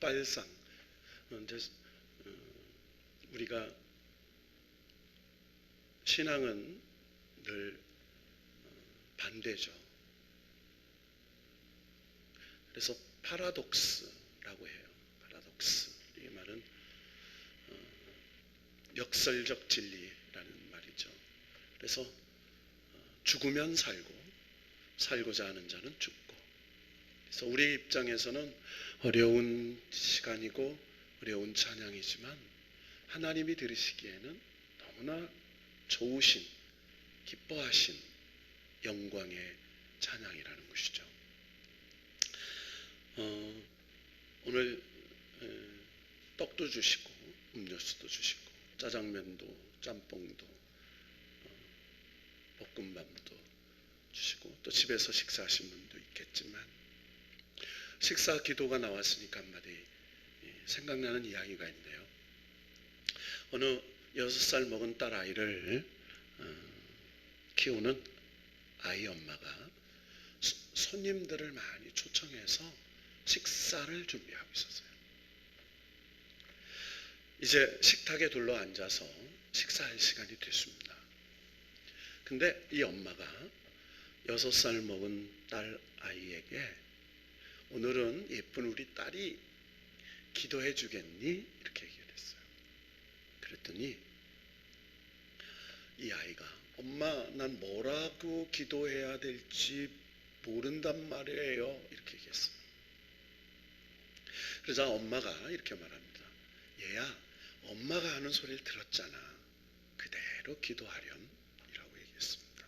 사실상 이제 우리가 신앙은 늘 반대죠. 그래서 파라독스라고 해요. 파라독스. 이 말은 역설적 진리라는 말이죠. 그래서 죽으면 살고 살고자 하는 자는 죽고. 그래서 우리 입장에서는 어려운 시간이고 어려운 찬양이지만 하나님이 들으시기에는 너무나 좋으신, 기뻐하신 영광의 찬양이라는 것이죠. 오늘 떡도 주시고 음료수도 주시고 짜장면도 짬뽕도 볶음밥도 주시고 또 집에서 식사하신 분도 있겠지만 식사 기도가 나왔으니까 한마디 생각나는 이야기가 있네요. 어느 6살 먹은 딸 아이를 키우는 아이 엄마가 손님들을 많이 초청해서 식사를 준비하고 있었어요. 이제 식탁에 둘러 앉아서 식사할 시간이 됐습니다. 근데 이 엄마가 6살 먹은 딸 아이에게 오늘은 예쁜 우리 딸이 기도해 주겠니? 이렇게 얘기를 했어요. 그랬더니 이 아이가 엄마 난 뭐라고 기도해야 될지 모른단 말이에요. 이렇게 얘기했어요. 그러자 엄마가 이렇게 말합니다. 얘야 엄마가 하는 소리를 들었잖아. 그대로 기도하렴. 이라고 얘기했습니다.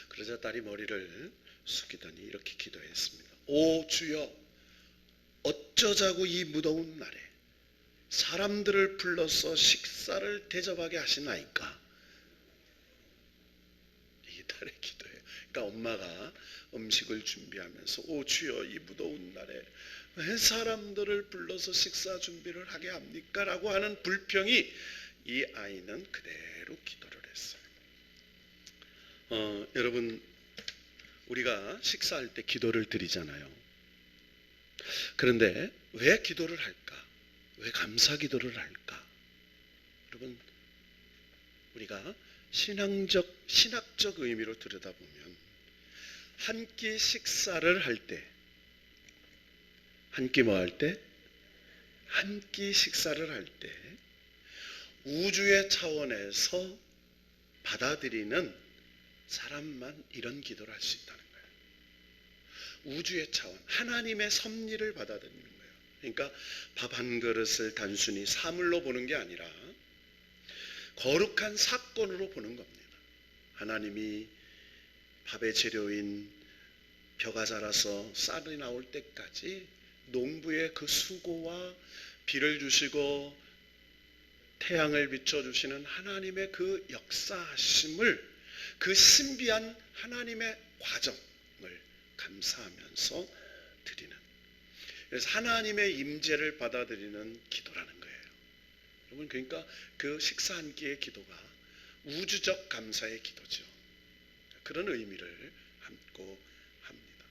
그러자 딸이 머리를 숙이더니 이렇게 기도했습니다. 오 주여 어쩌자고 이 무더운 날에 사람들을 불러서 식사를 대접하게 하시나이까. 이게 딸의 기도예요. 그러니까 엄마가 음식을 준비하면서 오 주여 이 무더운 날에 왜 사람들을 불러서 식사 준비를 하게 합니까? 라고 하는 불평이 이 아이는 그대로 기도를 했어요. 여러분 우리가 식사할 때 기도를 드리잖아요. 그런데 왜 기도를 할까? 왜 감사 기도를 할까? 여러분 우리가 신학적 의미로 들여다보면 한 끼 식사를 할 때 한 끼 뭐 할 때? 한 끼 식사를 할 때 우주의 차원에서 받아들이는 사람만 이런 기도를 할 수 있다는 거예요. 우주의 차원, 하나님의 섭리를 받아들이는 거예요. 그러니까 밥 한 그릇을 단순히 사물로 보는 게 아니라 거룩한 사건으로 보는 겁니다. 하나님이 밥의 재료인 벼가 자라서 쌀이 나올 때까지 농부의 그 수고와 비를 주시고 태양을 비춰주시는 하나님의 그 역사하심을, 그 신비한 하나님의 과정을 감사하면서 드리는, 그래서 하나님의 임재를 받아들이는 기도라는 거예요. 여러분 그러니까 그 식사 한 끼의 기도가 우주적 감사의 기도죠. 그런 의미를 담고 합니다.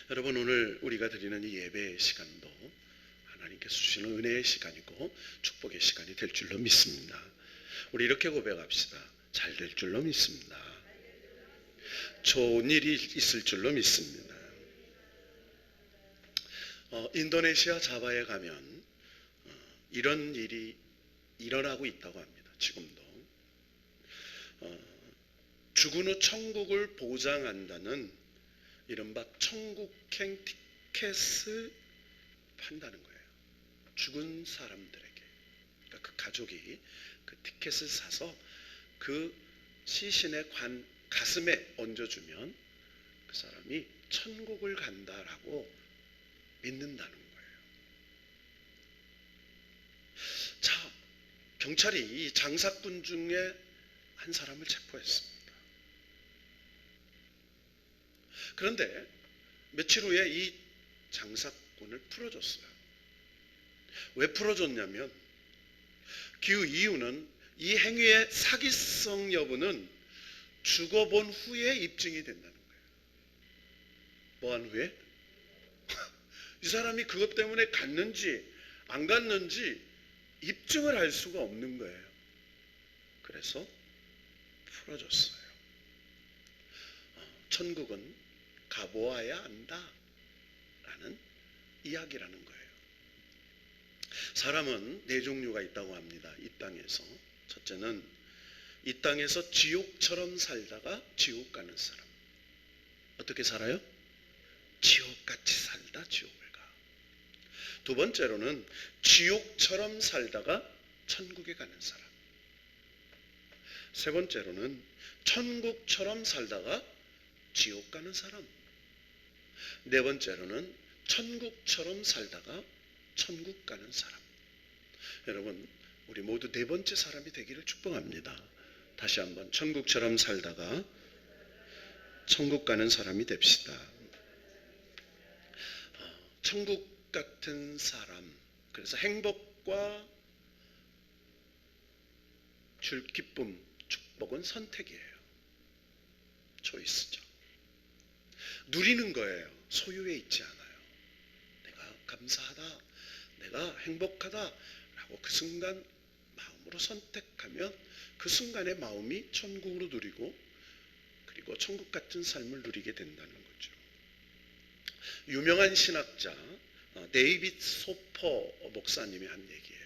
여러분 오늘 우리가 드리는 이 예배의 시간도 하나님께서 주시는 은혜의 시간이고 축복의 시간이 될 줄로 믿습니다. 우리 이렇게 고백합시다. 잘 될 줄로 믿습니다. 좋은 일이 있을 줄로 믿습니다. 인도네시아 자바에 가면 이런 일이 일어나고 있다고 합니다. 지금도 죽은 후 천국을 보장한다는 이른바 천국행 티켓을 판다는 거예요. 죽은 사람들에게, 그러니까 그 가족이 그 티켓을 사서 그 시신의 가슴에 얹어주면 그 사람이 천국을 간다라고 믿는다는 거예요. 자, 경찰이 이 장사꾼 중에 한 사람을 체포했습니다. 그런데 며칠 후에 이 장사꾼을 풀어줬어요. 왜 풀어줬냐면 그 이유는 이 행위의 사기성 여부는 죽어본 후에 입증이 된다는 거예요. 뭐한 후에? 이 사람이 그것 때문에 갔는지 안 갔는지 입증을 할 수가 없는 거예요. 그래서 풀어줬어요. 천국은 가보아야 안다 라는 이야기라는 거예요. 사람은 네 종류가 있다고 합니다. 이 땅에서. 첫째는 이 땅에서 지옥처럼 살다가 지옥 가는 사람. 어떻게 살아요? 지옥같이 살다 지옥을 가. 두 번째로는 지옥처럼 살다가 천국에 가는 사람. 세 번째로는 천국처럼 살다가 지옥 가는 사람. 네 번째로는 천국처럼 살다가 천국 가는 사람. 여러분, 우리 모두 네 번째 사람이 되기를 축복합니다. 다시 한번 천국처럼 살다가 천국 가는 사람이 됩시다. 천국 같은 사람. 그래서 행복과 줄 기쁨, 축복은 선택이에요. 초이스죠. 누리는 거예요. 소유에 있지 않아요. 내가 감사하다, 내가 행복하다 라고 그 순간 마음으로 선택하면 그 순간의 마음이 천국으로 누리고 그리고 천국 같은 삶을 누리게 된다는 거죠. 유명한 신학자 데이빗 소퍼 목사님이 한 얘기예요.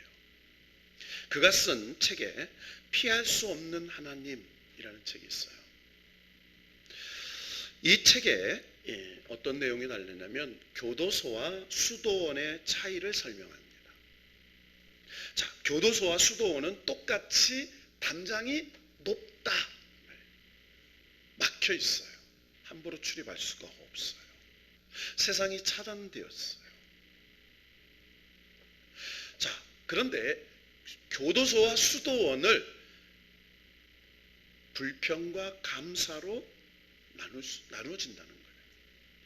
그가 쓴 책에 피할 수 없는 하나님이라는 책이 있어요. 이 책에 어떤 내용이 달리냐면 교도소와 수도원의 차이를 설명합니다. 자, 교도소와 수도원은 똑같이 담장이 높다. 막혀 있어요. 함부로 출입할 수가 없어요. 세상이 차단되었어요. 자, 그런데 교도소와 수도원을 불평과 감사로 나누어진다는 거예요.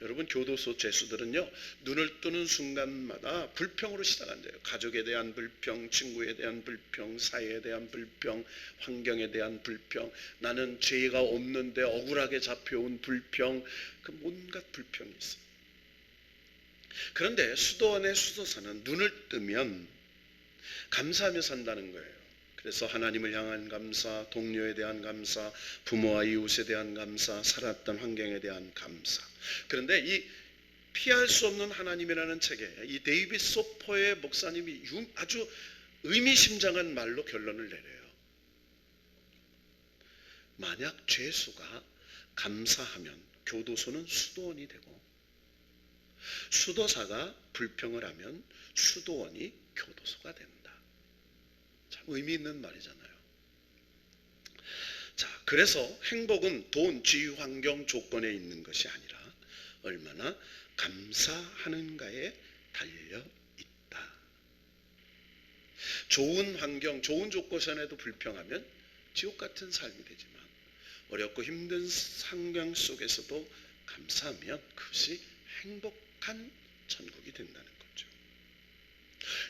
여러분, 교도소 죄수들은요, 눈을 뜨는 순간마다 불평으로 시작한대요. 가족에 대한 불평, 친구에 대한 불평, 사회에 대한 불평, 환경에 대한 불평, 나는 죄가 없는데 억울하게 잡혀온 불평, 그 온갖 불평이 있어요. 그런데 수도원의 수도사는 눈을 뜨면 감사하며 산다는 거예요. 그래서 하나님을 향한 감사, 동료에 대한 감사, 부모와 이웃에 대한 감사, 살았던 환경에 대한 감사. 그런데 이 피할 수 없는 하나님이라는 책에 이 데이빗 소퍼의 목사님이 아주 의미심장한 말로 결론을 내려요. 만약 죄수가 감사하면 교도소는 수도원이 되고, 수도사가 불평을 하면 수도원이 교도소가 된다. 참 의미 있는 말이잖아요. 자, 그래서 행복은 돈, 지위, 환경, 조건에 있는 것이 아니라 얼마나 감사하는가에 달려 있다. 좋은 환경, 좋은 조건에도 불평하면 지옥 같은 삶이 되지만 어렵고 힘든 환경 속에서도 감사하면 그것이 행복한 천국이 된다는 거죠.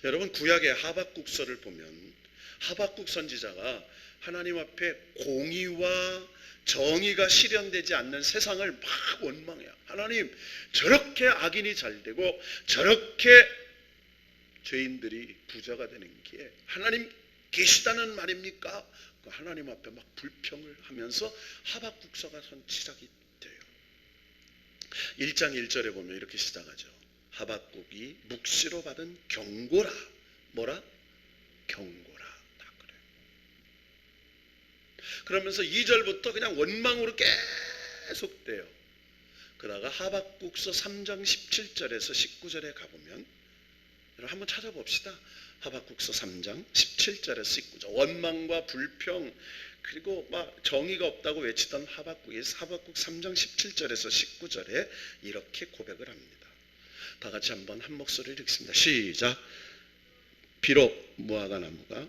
여러분, 구약의 하박국서를 보면 하박국 선지자가 하나님 앞에 공의와 정의가 실현되지 않는 세상을 막 원망해요. 하나님, 저렇게 악인이 잘 되고 저렇게 죄인들이 부자가 되는 게 하나님 계시다는 말입니까? 하나님 앞에 막 불평을 하면서 하박국서가 시작이 돼요. 1장 1절에 보면 이렇게 시작하죠. 하박국이 묵시로 받은 경고라. 뭐라? 경고라. 다 그래요. 그러면서 2절부터 그냥 원망으로 계속 돼요. 그러다가 하박국서 3장 17절에서 19절에 가보면, 여러분 한번 찾아봅시다. 하박국서 3장 17절에서 19절. 원망과 불평, 그리고 막 정의가 없다고 외치던 하박국 3장 17절에서 19절에 이렇게 고백을 합니다. 다 같이 한번 한 목소리를 읽습니다. 시작. 비록 무화과 나무가,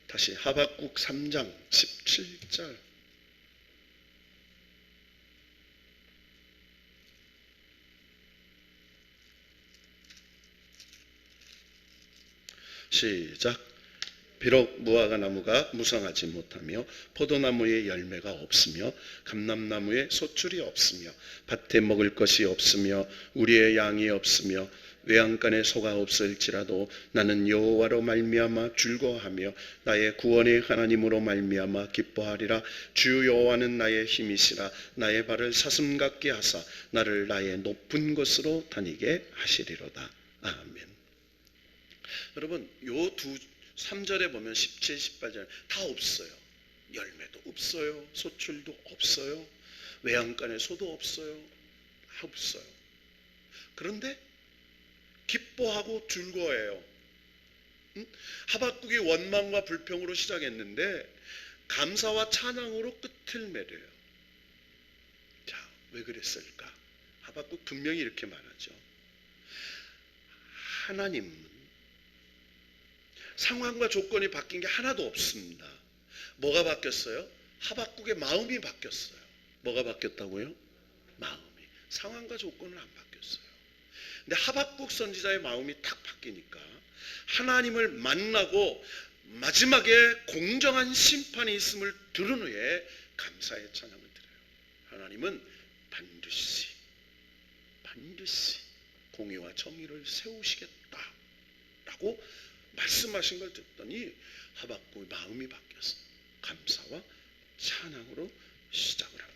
다시 하박국 3장 17절. 시작. 비록 무화과 나무가 무성하지 못하며 포도나무에 열매가 없으며 감람나무에 소출이 없으며 밭에 먹을 것이 없으며 우리의 양이 없으며 외양간에 소가 없을지라도 나는 여호와로 말미암아 즐거워하며 나의 구원의 하나님으로 말미암아 기뻐하리라. 주 여호와는 나의 힘이시라. 나의 발을 사슴 같게 하사 나를 나의 높은 곳으로 다니게 하시리로다. 아멘. 여러분, 요 3절에 보면 17, 18절 다 없어요. 열매도 없어요. 소출도 없어요. 외양간에 소도 없어요. 다 없어요. 그런데 기뻐하고 즐거워해요. 하박국이 원망과 불평으로 시작했는데 감사와 찬양으로 끝을 맺어요. 자, 왜 그랬을까? 하박국 분명히 이렇게 말하죠. 하나님은 상황과 조건이 바뀐 게 하나도 없습니다. 뭐가 바뀌었어요? 하박국의 마음이 바뀌었어요. 뭐가 바뀌었다고요? 마음이. 상황과 조건은 안 바뀌었어요. 근데 하박국 선지자의 마음이 탁 바뀌니까 하나님을 만나고 마지막에 공정한 심판이 있음을 들은 후에 감사의 찬양을 드려요. 하나님은 반드시 공의와 정의를 세우시겠다라고 말씀하신 걸 듣더니 하박국의 마음이 바뀌었어요. 감사와 찬양으로 시작을 합니다.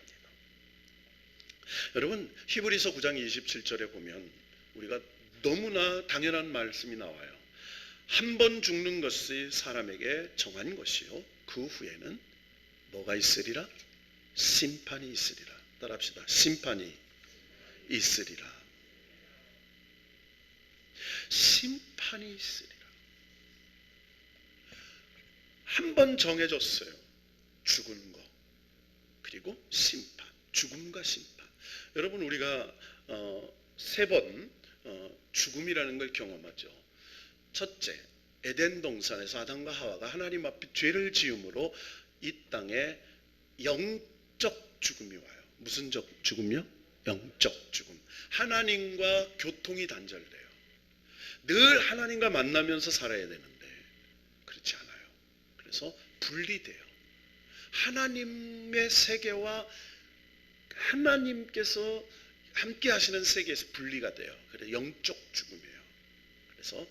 여러분, 히브리서 9장 27절에 보면 우리가 너무나 당연한 말씀이 나와요. 한 번 죽는 것이 사람에게 정한 것이요 그 후에는 뭐가 있으리라? 심판이 있으리라. 따라합시다. 심판이 있으리라. 심판이 있으리라. 한 번 정해졌어요. 죽은 거 그리고 심판. 죽음과 심판. 여러분, 우리가 3번 죽음이라는 걸 경험하죠. 첫째, 에덴 동산에서 아담과 하와가 하나님 앞에 죄를 지음으로 이 땅에 영적 죽음이 와요. 무슨 죽음이요? 영적 죽음. 하나님과 교통이 단절돼요. 늘 하나님과 만나면서 살아야 되는데 그렇지 않아요. 그래서 분리돼요. 하나님의 세계와 하나님께서 함께 하시는 세계에서 분리가 돼요. 그래서 영적 죽음이에요. 그래서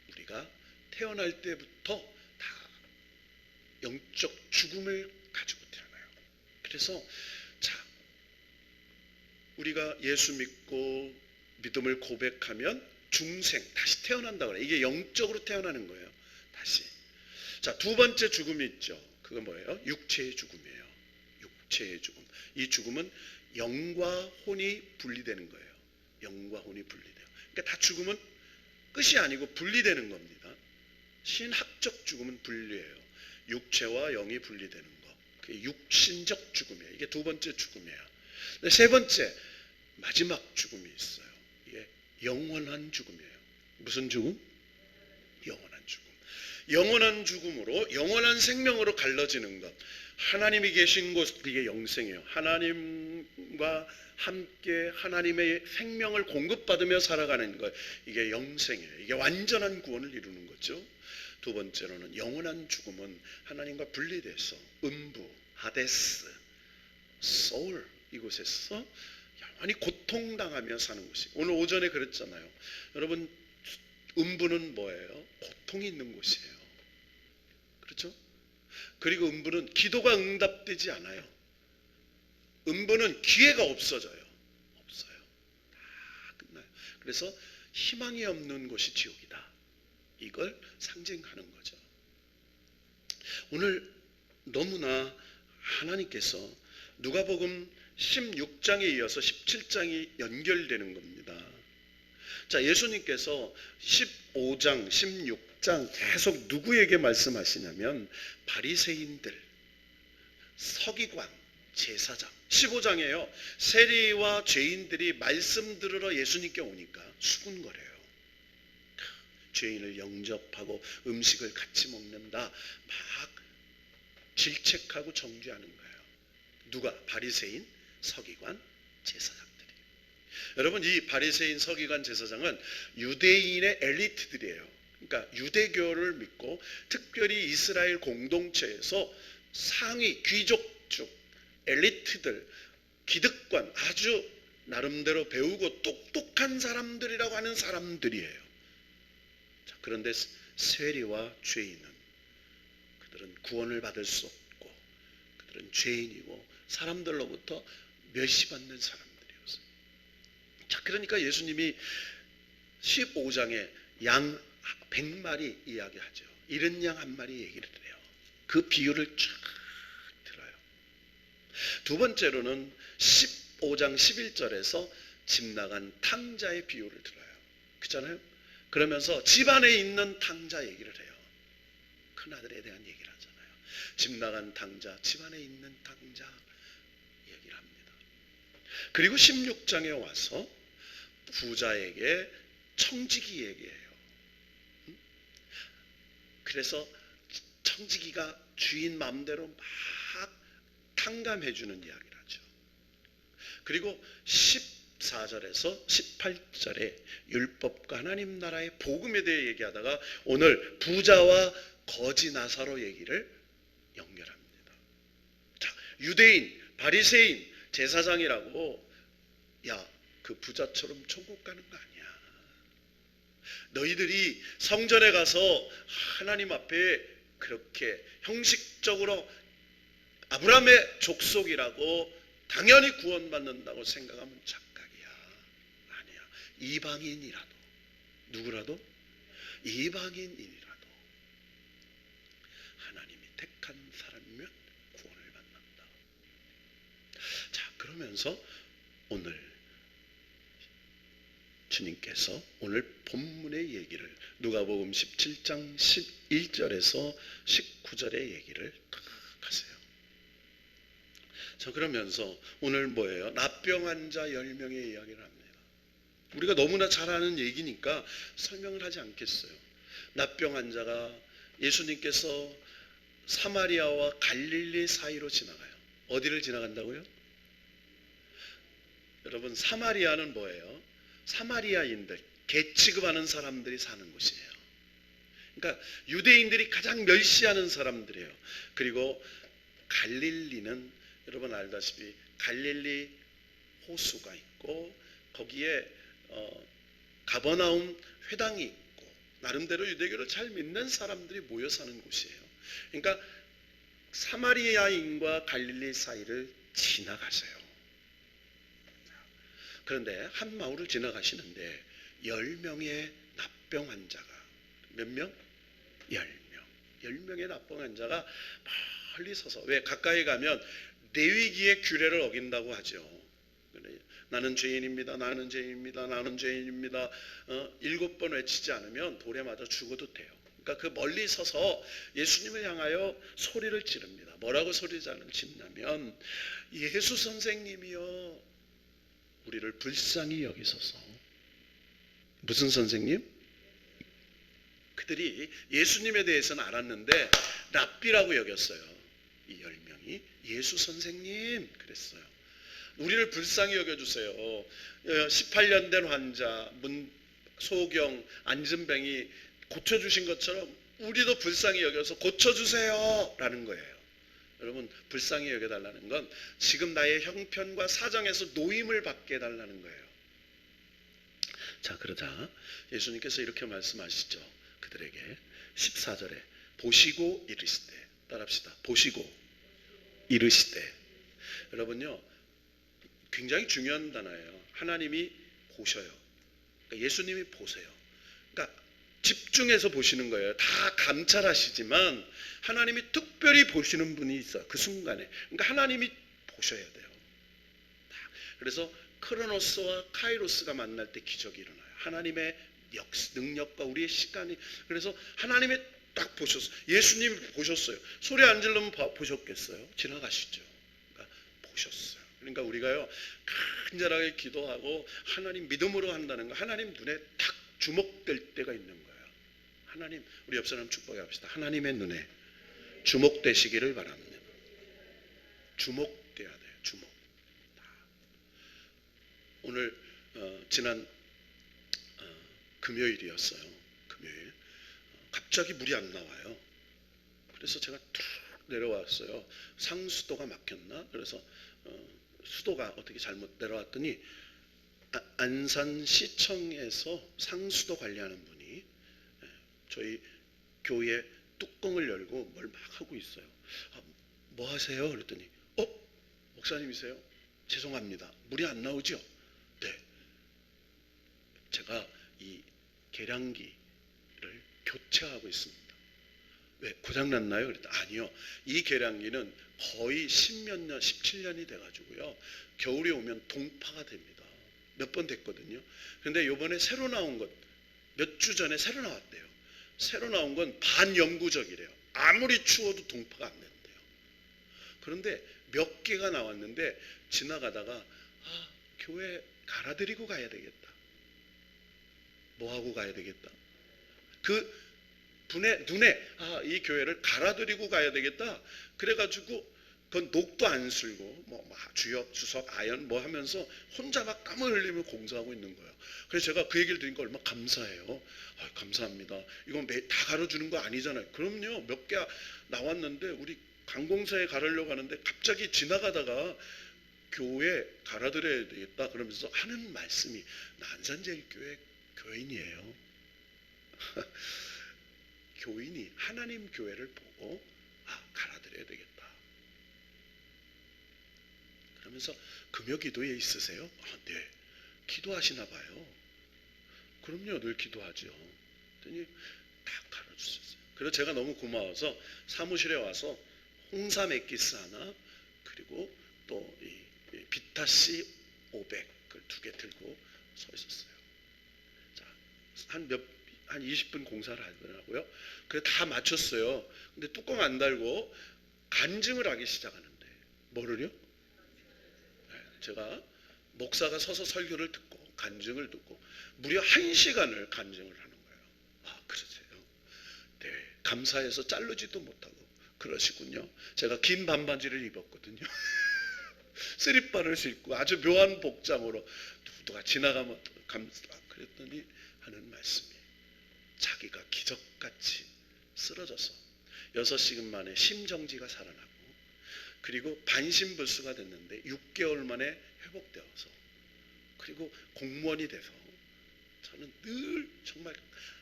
우리가 태어날 때부터 다 영적 죽음을 가지고 태어나요. 그래서 자, 우리가 예수 믿고 믿음을 고백하면 중생, 다시 태어난다고 그래요. 이게 영적으로 태어나는 거예요. 다시. 자, 두 번째 죽음이 있죠. 그건 뭐예요? 육체의 죽음이에요. 육체의 죽음. 이 죽음은 영과 혼이 분리되는 거예요. 영과 혼이 분리돼요. 그러니까 다 죽음은 끝이 아니고 분리되는 겁니다. 신학적 죽음은 분리해요. 육체와 영이 분리되는 거. 그게 육신적 죽음이에요. 이게 두 번째 죽음이에요. 세 번째, 마지막 죽음이 있어요. 이게 영원한 죽음이에요. 무슨 죽음? 영원한 죽음. 영원한 죽음으로 영원한 생명으로 갈라지는 것. 하나님이 계신 곳, 이게 영생이에요. 하나님과 함께 하나님의 생명을 공급받으며 살아가는 것, 이게 영생이에요. 이게 완전한 구원을 이루는 거죠. 두 번째로는 영원한 죽음은 하나님과 분리돼서 음부, 하데스, 소울 이곳에서 영원히 고통당하며 사는 곳이. 오늘 오전에 그랬잖아요. 여러분, 음부는 뭐예요? 고통이 있는 곳이에요. 그렇죠? 그리고 음부는 기도가 응답되지 않아요. 음부는 기회가 없어져요. 없어요. 다 끝나요. 그래서 희망이 없는 곳이 지옥이다. 이걸 상징하는 거죠. 오늘 너무나 하나님께서 누가복음 16장에 이어서 17장이 연결되는 겁니다. 자, 예수님께서 15장, 16장 계속 누구에게 말씀하시냐면 바리새인들, 서기관, 제사장. 15장에요. 세리와 죄인들이 말씀 들으러 예수님께 오니까 수군거려요. 죄인을 영접하고 음식을 같이 먹는다. 막 질책하고 정죄하는 거예요. 누가? 바리새인, 서기관, 제사장들이. 여러분, 이 바리새인, 서기관, 제사장은 유대인의 엘리트들이에요. 그러니까 유대교를 믿고 특별히 이스라엘 공동체에서 상위 귀족쪽 엘리트들, 기득권, 아주 나름대로 배우고 똑똑한 사람들이라고 하는 사람들이에요. 자, 그런데 세리와 죄인은 그들은 구원을 받을 수 없고 그들은 죄인이고 사람들로부터 멸시받는 사람들이었어요. 자, 그러니까 예수님이 15장에 양 100마리 이야기하죠. 잃은 양 한 마리 얘기를 해요. 그 비유를 쫙 들어요. 두 번째로는 15장 11절에서 집 나간 탕자의 비유를 들어요. 그렇잖아요. 그러면서 집 안에 있는 탕자 얘기를 해요. 큰아들에 대한 얘기를 하잖아요. 집 나간 탕자, 집 안에 있는 탕자 얘기를 합니다. 그리고 16장에 와서 부자에게 청지기 얘기해요. 그래서 청지기가 주인 마음대로 막 탕감해주는 이야기를 하죠. 그리고 14절에서 18절에 율법과 하나님 나라의 복음에 대해 얘기하다가 오늘 부자와 거지 나사로 얘기를 연결합니다. 자, 유대인, 바리새인, 제사장이라고 야, 그 부자처럼 천국 가는 거 아니야. 너희들이 성전에 가서 하나님 앞에 그렇게 형식적으로 아브라함의 족속이라고 당연히 구원받는다고 생각하면 착각이야. 아니야. 이방인이라도 누구라도 이방인이라도 하나님이 택한 사람이면 구원을 받는다. 자, 그러면서 오늘 주님께서 오늘 본문의 얘기를 누가복음 17장 11절에서 19절의 얘기를 딱 하세요. 자, 그러면서 오늘 뭐예요? 납병 환자 10명의 이야기를 합니다. 우리가 너무나 잘 아는 얘기니까 설명을 하지 않겠어요. 납병 환자가 예수님께서 사마리아와 갈릴리 사이로 지나가요. 어디를 지나간다고요? 여러분, 사마리아는 뭐예요? 사마리아인들, 개 취급하는 사람들이 사는 곳이에요. 그러니까 유대인들이 가장 멸시하는 사람들이에요. 그리고 갈릴리는 여러분 알다시피 갈릴리 호수가 있고 거기에 가버나움 회당이 있고 나름대로 유대교를 잘 믿는 사람들이 모여 사는 곳이에요. 그러니까 사마리아인과 갈릴리 사이를 지나가세요. 그런데 한 마을을 지나가시는데 10명의 납병 환자가 몇 명? 10명. 10명의 납병 환자가 멀리 서서 왜 가까이 가면 내위기의 규례를 어긴다고 하죠. 나는 죄인입니다. 나는 죄인입니다. 나는 죄인입니다. 7번 외치지 않으면 돌에 맞아 죽어도 돼요. 그러니까 그 멀리 서서 예수님을 향하여 소리를 지릅니다. 뭐라고 소리를 지르냐면 예수 선생님이여 우리를 불쌍히 여기소서. 무슨 선생님? 그들이 예수님에 대해서는 알았는데 랍비라고 여겼어요. 이 10명이 예수 선생님 그랬어요. 우리를 불쌍히 여겨주세요. 18년 된 환자, 소경, 안진뱅이 고쳐주신 것처럼 우리도 불쌍히 여겨서 고쳐주세요 라는 거예요. 여러분, 불쌍히 여겨달라는 건 지금 나의 형편과 사정에서 노임을 받게 해달라는 거예요. 자, 그러자 예수님께서 이렇게 말씀하시죠. 그들에게 14절에 보시고 이르시되, 따라합시다. 보시고 이르시되. 여러분요, 굉장히 중요한 단어예요. 하나님이 보셔요. 그러니까 예수님이 보세요. 그러니까 집중해서 보시는 거예요. 다 감찰하시지만 하나님이 특별히 보시는 분이 있어요. 그 순간에. 그러니까 하나님이 보셔야 돼요. 그래서 크로노스와 카이로스가 만날 때 기적이 일어나요. 하나님의 능력과 우리의 시간이. 그래서 하나님이 딱 보셨어요. 예수님이 보셨어요. 소리 안 지르면 보셨겠어요? 지나가시죠. 그러니까 보셨어요. 그러니까 우리가요, 간절하게 기도하고 하나님 믿음으로 한다는 거, 하나님 눈에 탁 주목될 때가 있는 거예요. 하나님, 우리 옆 사람 축복해 합시다. 하나님의 눈에 주목되시기를 바랍니다. 주목돼야 돼요. 주목. 오늘 지난 금요일이었어요. 금요일. 갑자기 물이 안 나와요. 그래서 제가 툭 내려왔어요. 상수도가 막혔나? 그래서 수도가 어떻게 잘못 내려왔더니 안산시청에서 상수도 관리하는 분이 저희 교회 뚜껑을 열고 뭘 막 하고 있어요. 뭐 하세요? 그랬더니 목사님이세요? 죄송합니다. 물이 안 나오죠? 네. 제가 이 계량기를 교체하고 있습니다. 왜? 고장났나요? 그랬더니 아니요. 이 계량기는 거의 10몇 년, 17년이 돼가지고요. 겨울이 오면 동파가 됩니다. 몇 번 됐거든요. 그런데 요번에 새로 나온 것, 몇 주 전에 새로 나왔대요. 새로 나온 건 반영구적이래요. 아무리 추워도 동파가 안 된대요. 그런데 몇 개가 나왔는데 지나가다가 교회 갈아드리고 가야 되겠다. 뭐 하고 가야 되겠다? 그 분의 눈에 이 교회를 갈아드리고 가야 되겠다. 그래가지고 그건 녹도 안 쓸고 뭐 주역, 주석, 아연 뭐 하면서 혼자 막 땀을 흘리며 공사하고 있는 거예요. 그래서 제가 그 얘기를 들으니까 얼마나 감사해요. 감사합니다. 이건 다 갈아주는 거 아니잖아요. 그럼요. 몇 개 나왔는데 우리 관공서에 갈으려고 하는데 갑자기 지나가다가 교회 갈아드려야 되겠다 그러면서 하는 말씀이 안산제일교회 교인이에요. 교인이 하나님 교회를 보고 갈아드려야 되겠다. 그러면서 금요 기도에 있으세요? 네. 기도하시나 봐요. 그럼요. 늘 기도하죠. 그랬더니 딱 갈아주셨어요. 그래서 제가 너무 고마워서 사무실에 와서 홍삼 엑기스 하나 그리고 또 이 비타C 500을 2개 들고 서 있었어요. 자, 한 20분 공사를 하더라고요. 그래 다 마쳤어요. 근데 뚜껑 안 달고 간증을 하기 시작하는데 뭐를요? 네, 제가 목사가 서서 설교를 듣고 간증을 듣고 무려 1시간을 간증을 하는 거예요. 그러세요? 네, 감사해서 자르지도 못하고 그러시군요. 제가 긴 반바지를 입었거든요. 쓰리바를 신고 아주 묘한 복장으로 누가 지나가면 그랬더니 하는 말씀이 자기가 기적같이 쓰러져서 6시간 만에 심정지가 살아나고 그리고 반신불수가 됐는데 6개월 만에 회복되어서 그리고 공무원이 돼서 저는 늘 정말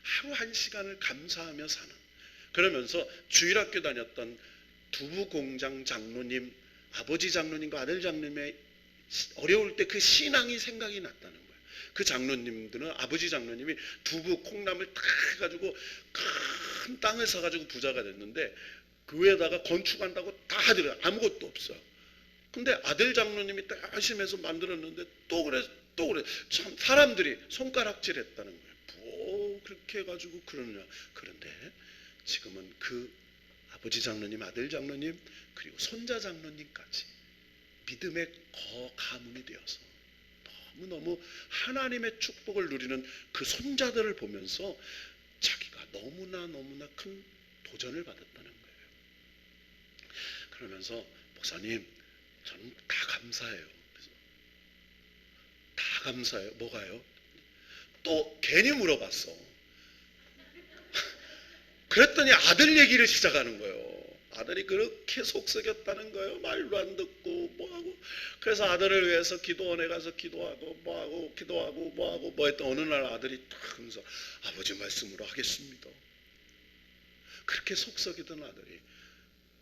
하루 1시간을 감사하며 사는 그러면서 주일학교 다녔던 두부공장 장로님 아버지 장로님과 아들 장로님의 어려울 때 그 신앙이 생각이 났다는 거예요. 그 장로님들은 아버지 장로님이 두부 콩나물 딱 해가지고 큰 땅을 사가지고 부자가 됐는데 교회에다가 건축한다고 다 하더라고요. 아무것도 없어요. 근데 아들 장로님이 딱 열심히 만들었는데 또 그래 참 사람들이 손가락질했다는 거예요. 뭐 그렇게 해가지고 그러느냐. 그런데 지금은 그 아버지 장로님, 아들 장로님 그리고 손자 장로님까지 믿음의 가문이 되어서 너무너무 하나님의 축복을 누리는 그 손자들을 보면서 자기가 너무나 큰 도전을 받았다는 거예요. 그러면서 목사님 저는 다 감사해요. 그래서 다 감사해요. 뭐가요? 또 괜히 물어봤어. 그랬더니 아들 얘기를 시작하는 거예요. 아들이 그렇게 속썩였다는 거예요. 말도 안 듣고 뭐하고. 그래서 아들을 위해서 기도원에 가서 기도하고 뭐하고 기도하고 뭐하고 뭐 했던 어느 날 아들이 딱 하면서 아버지 말씀으로 하겠습니다. 그렇게 속썩이던 아들이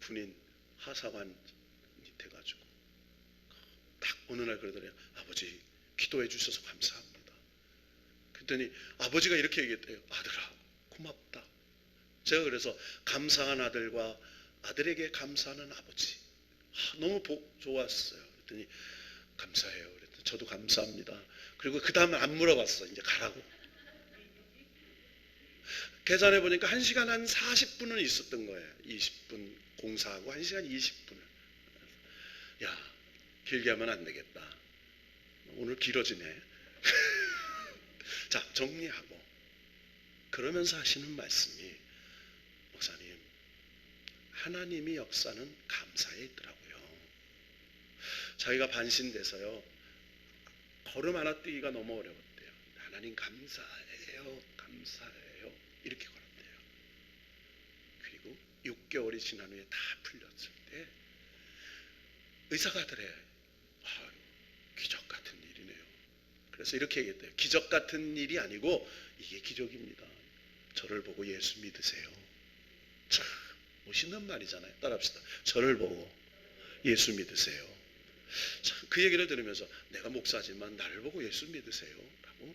군인 하사관이 돼가지고 딱 어느 날 그러더래요. 아버지 기도해 주셔서 감사합니다. 그랬더니 아버지가 이렇게 얘기했대요. 아들아 고맙다. 제가 그래서 감사한 아들과 아들에게 감사하는 아버지 너무 좋았어요. 그랬더니 감사해요. 그랬더니 저도 감사합니다. 그리고 그 다음에 안 물어봤어. 이제 가라고. 계산해 보니까 1시간 한 40분은 있었던 거예요. 20분 공사하고 1시간 20분을. 야 길게 하면 안 되겠다. 오늘 길어지네. 자 정리하고 그러면서 하시는 말씀이 목사님 하나님이 역사는 감사에 있더라고요. 자기가 반신돼서요 걸음 하나 뛰기가 너무 어려웠대요. 하나님 감사해요 감사해요 이렇게 걸었대요. 그리고 6개월이 지난 후에 다 풀렸을 때 의사가 하더래. 기적 같은 일이네요. 그래서 이렇게 얘기했대요. 기적 같은 일이 아니고 이게 기적입니다. 저를 보고 예수 믿으세요. 참 멋있는 말이잖아요. 따라합시다. 저를 보고 예수 믿으세요. 참, 그 얘기를 들으면서 내가 목사지만 나를 보고 예수 믿으세요 라고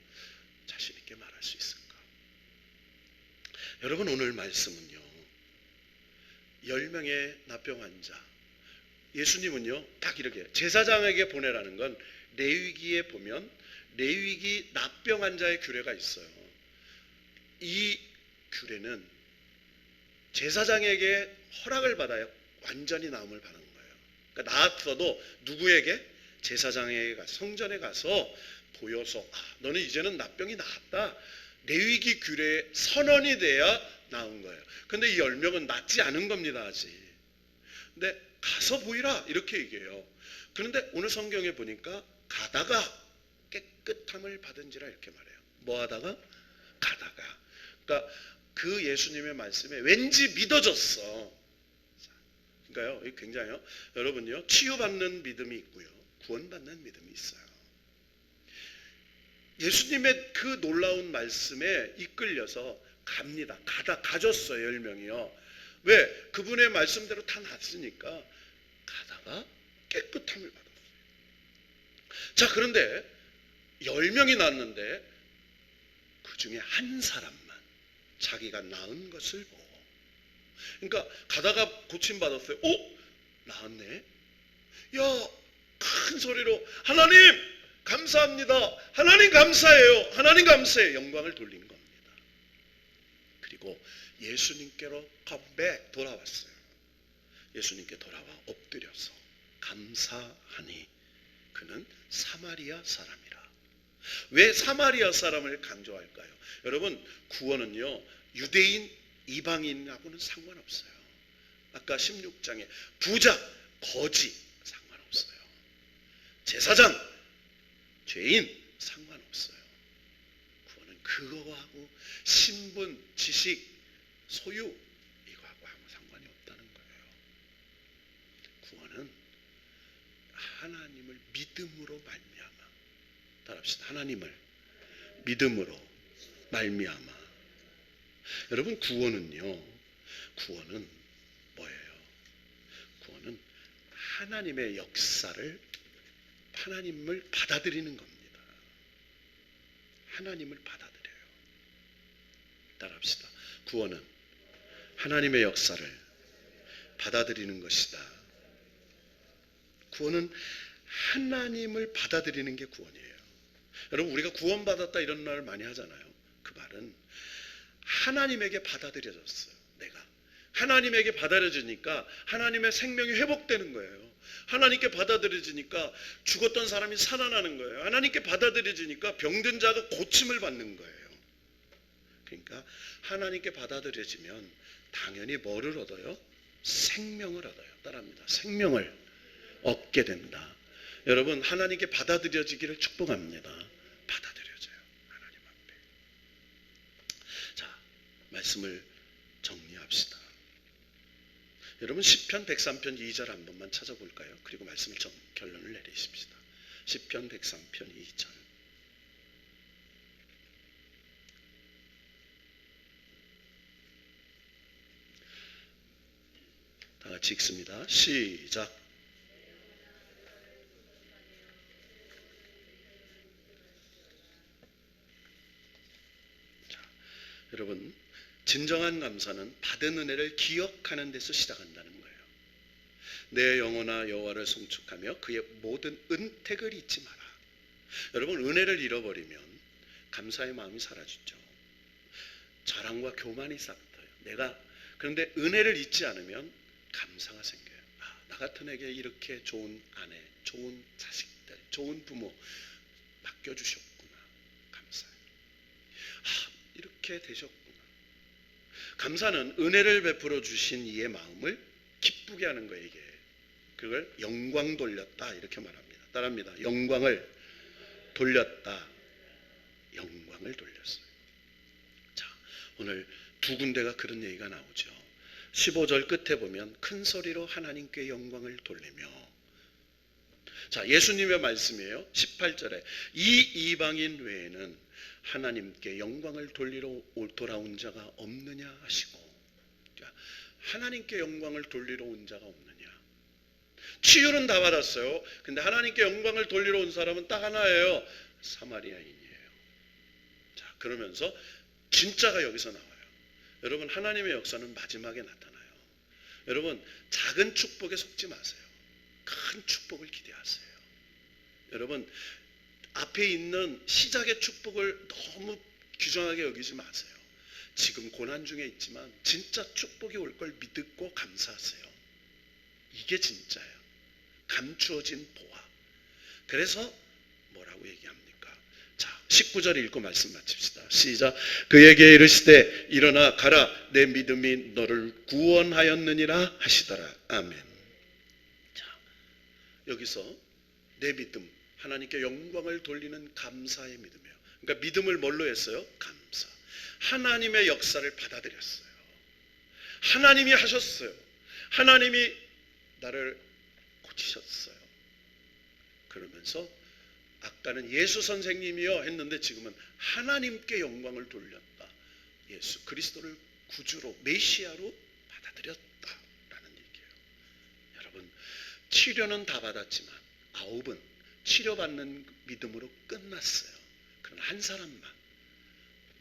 자신 있게 말할 수 있을까? 여러분, 오늘 말씀은요, 10명의 납병 환자, 예수님은요 딱 이렇게 제사장에게 보내라는 건, 레위기에 보면 레위기 납병 환자의 규례가 있어요. 이 규례는 제사장에게 허락을 받아야 완전히 나음을 받는 거예요. 그러니까 나았어도 누구에게? 제사장에게 가서, 성전에 가서 보여서 너는 이제는 납병이 나았다, 레위기 규례에 선언이 돼야 나은 거예요. 근데 이 10명은 낫지 않은 겁니다, 아직. 근데 가서 보이라 이렇게 얘기해요. 그런데 오늘 성경에 보니까 가다가 깨끗함을 받은지라 이렇게 말해요. 뭐 하다가? 가다가. 그러니까 그 예수님의 말씀에 왠지 믿어졌어. 그러니까요, 이게 굉장히요, 여러분요, 치유받는 믿음이 있고요, 구원받는 믿음이 있어요. 예수님의 그 놀라운 말씀에 이끌려서 갑니다. 가졌어요, 10명이요. 왜? 그분의 말씀대로 다 났으니까 가다가 깨끗함을 받았어요. 자, 그런데 10명이 났는데 그 중에 한 사람만 자기가 나은 것을 보고, 그러니까 가다가 고침받았어요. 나았네. 야, 큰 소리로 하나님 감사합니다, 하나님 감사해요, 하나님 감사해요, 영광을 돌린 겁니다. 그리고 예수님께로 컴백, 돌아왔어요. 예수님께 돌아와 엎드려서 감사하니 그는 사마리아 사람이라. 왜 사마리아 사람을 강조할까요? 여러분, 구원은요, 유대인 이방인하고는 상관없어요. 아까 16장에 부자 거지 상관없어요. 제사장 죄인 상관없어요. 구원은 그거하고 신분, 지식, 소유 이거하고 아무 상관이 없다는 거예요. 구원은 하나님을 믿음으로 말미암아. 따라합시다. 하나님을 믿음으로 말미암아. 여러분, 구원은 뭐예요? 구원은 하나님의 역사를, 하나님을 받아들이는 겁니다. 하나님을 받아들여요. 따라합시다. 구원은 하나님의 역사를 받아들이는 것이다. 구원은 하나님을 받아들이는 게 구원이에요. 여러분, 우리가 구원받았다 이런 말을 많이 하잖아요. 그 말은 하나님에게 받아들여졌어요. 내가 하나님에게 받아들여지니까 하나님의 생명이 회복되는 거예요. 하나님께 받아들여지니까 죽었던 사람이 살아나는 거예요. 하나님께 받아들여지니까 병든 자가 고침을 받는 거예요. 그러니까 하나님께 받아들여지면 당연히 뭐를 얻어요? 생명을 얻어요. 따라합니다. 생명을 얻게 된다. 여러분, 하나님께 받아들여지기를 축복합니다. 받아들여져요, 하나님 앞에. 자, 말씀을 정리합시다. 여러분, 시편 103편 2절 한 번만 찾아볼까요? 그리고 말씀을 결론을 내리십시다. 시편 103편 2절. 다 같이 읽습니다. 시작. 자, 여러분, 진정한 감사는 받은 은혜를 기억하는 데서 시작한다는 거예요. 내 영혼아 여호와를 송축하며 그의 모든 은택을 잊지 마라. 여러분, 은혜를 잃어버리면 감사의 마음이 사라지죠. 자랑과 교만이 싹트어요. 그런데 은혜를 잊지 않으면 감사가 생겨요. 나 같은 에게 이렇게 좋은 아내, 좋은 자식들, 좋은 부모 맡겨주셨구나. 감사해요. 이렇게 되셨구나. 감사는 은혜를 베풀어 주신 이의 마음을 기쁘게 하는 거예요. 이게 그걸 영광 돌렸다 이렇게 말합니다. 따라합니다. 영광을 돌렸다. 영광을 돌렸어요. 자, 오늘 두 군데가 그런 얘기가 나오죠. 15절 끝에 보면 큰 소리로 하나님께 영광을 돌리며, 자, 예수님의 말씀이에요. 18절에 이 이방인 외에는 하나님께 영광을 돌리러 돌아온 자가 없느냐 하시고, 하나님께 영광을 돌리러 온 자가 없느냐. 치유는 다 받았어요. 근데 하나님께 영광을 돌리러 온 사람은 딱 하나예요. 사마리아인이에요. 자, 그러면서 진짜가 여기서 나와요. 여러분, 하나님의 역사는 마지막에 나타나요. 여러분, 작은 축복에 속지 마세요. 큰 축복을 기대하세요. 여러분, 앞에 있는 시작의 축복을 너무 규정하게 여기지 마세요. 지금 고난 중에 있지만 진짜 축복이 올 걸 믿고 감사하세요. 이게 진짜예요. 감추어진 보화. 그래서 뭐라고 얘기합니까? 자, 19절 읽고 말씀 마칩시다. 시작. 그에게 이르시되 일어나 가라, 내 믿음이 너를 구원하였느니라 하시더라. 아멘. 자, 여기서 내 믿음, 하나님께 영광을 돌리는 감사의 믿음이에요. 그러니까 믿음을 뭘로 했어요? 감사. 하나님의 역사를 받아들였어요. 하나님이 하셨어요. 하나님이 나를 고치셨어요. 그러면서 아까는 예수 선생님이요 했는데 지금은 하나님께 영광을 돌렸다. 예수 그리스도를 구주로, 메시아로 받아들였다라는 얘기예요. 여러분, 치료는 다 받았지만 9은 치료받는 믿음으로 끝났어요. 그러나 한 사람만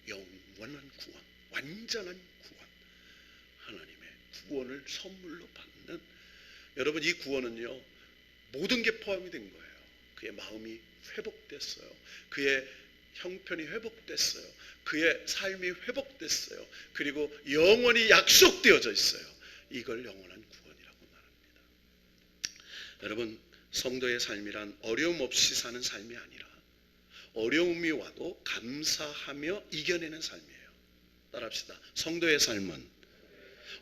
영원한 구원, 완전한 구원, 하나님의 구원을 선물로 받는, 여러분, 이 구원은요 모든 게 포함이 된 거예요. 그의 마음이 회복됐어요. 그의 형편이 회복됐어요. 그의 삶이 회복됐어요. 그리고 영원히 약속되어져 있어요. 이걸 영원한 구원이라고 말합니다. 여러분, 성도의 삶이란 어려움 없이 사는 삶이 아니라 어려움이 와도 감사하며 이겨내는 삶이에요. 따라합시다. 성도의 삶은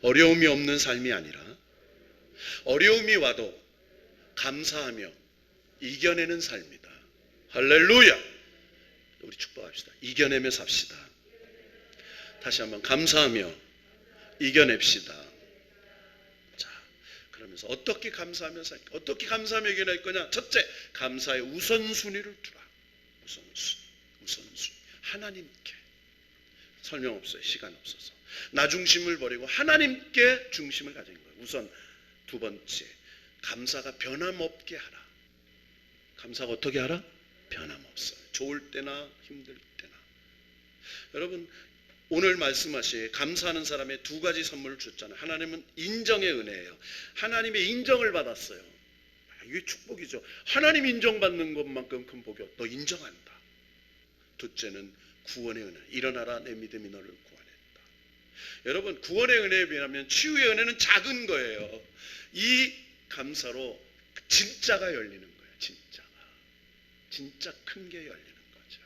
어려움이 없는 삶이 아니라 어려움이 와도 감사하며 이겨내는 삶이다. 할렐루야. 우리 축복합시다. 이겨내며 삽시다. 다시 한번 감사하며 이겨냅시다. 자, 그러면서 어떻게 감사하며 살까? 어떻게 감사하며 이겨낼 거냐? 첫째, 감사의 우선순위를 두라. 우선순위. 하나님께. 설명 없어요. 시간 없어서. 나 중심을 버리고 하나님께 중심을 가진 거예요. 우선 두 번째, 감사가 변함없게 하라. 감사가 어떻게 하라? 변함없어요. 좋을 때나 힘들 때나. 여러분, 오늘 말씀하신 감사하는 사람의 두 가지 선물을 줬잖아요. 하나님은 인정의 은혜예요. 하나님의 인정을 받았어요. 이게 축복이죠. 하나님 인정받는 것만큼 큰 복이 없다. 너 인정한다. 둘째는 구원의 은혜. 일어나라, 내 믿음이 너를 구원했다. 여러분, 구원의 은혜에 비하면 치유의 은혜는 작은 거예요. 이 감사로 진짜가 열리는 거예요. 진짜 큰 게 열리는 거죠.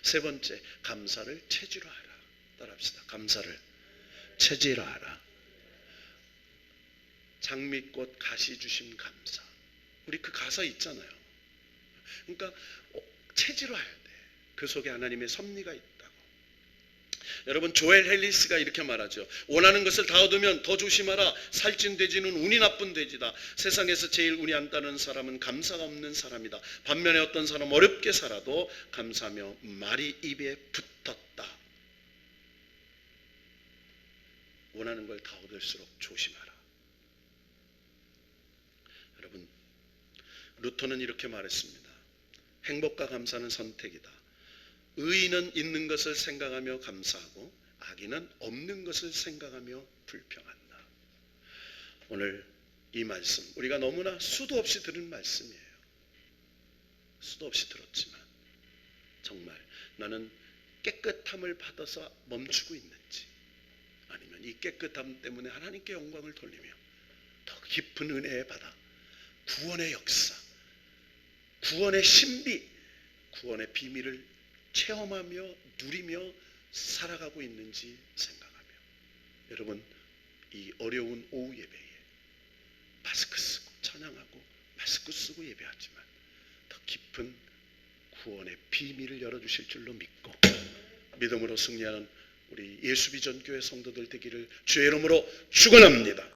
세 번째, 감사를 체질화하라. 따라합시다. 감사를 체질화하라. 장미꽃 가시 주심 감사. 우리 그 가사 있잖아요. 그러니까 체질화해야 돼. 그 속에 하나님의 섭리가 있다고. 여러분, 조엘 헬리스가 이렇게 말하죠. 원하는 것을 다 얻으면 더 조심하라. 살찐 돼지는 운이 나쁜 돼지다. 세상에서 제일 운이 안 따르는 사람은 감사가 없는 사람이다. 반면에 어떤 사람 어렵게 살아도 감사하며 말이 입에 붙었다. 원하는 걸 다 얻을수록 조심하라. 여러분, 루터는 이렇게 말했습니다. 행복과 감사는 선택이다. 의인은 있는 것을 생각하며 감사하고 악인은 없는 것을 생각하며 불평한다. 오늘 이 말씀 우리가 너무나 수도 없이 들은 말씀이에요. 수도 없이 들었지만 정말 나는 깨끗함을 받아서 멈추고 있는지, 아니면 이 깨끗함 때문에 하나님께 영광을 돌리며 더 깊은 은혜의 바다, 구원의 역사, 구원의 신비, 구원의 비밀을 체험하며 누리며 살아가고 있는지 생각하며, 여러분, 이 어려운 오후 예배에 마스크 쓰고 찬양하고 마스크 쓰고 예배하지만 더 깊은 구원의 비밀을 열어주실 줄로 믿고 믿음으로 승리하는 우리 예수비전교회 성도들 되기를 주의 이름으로 축원합니다.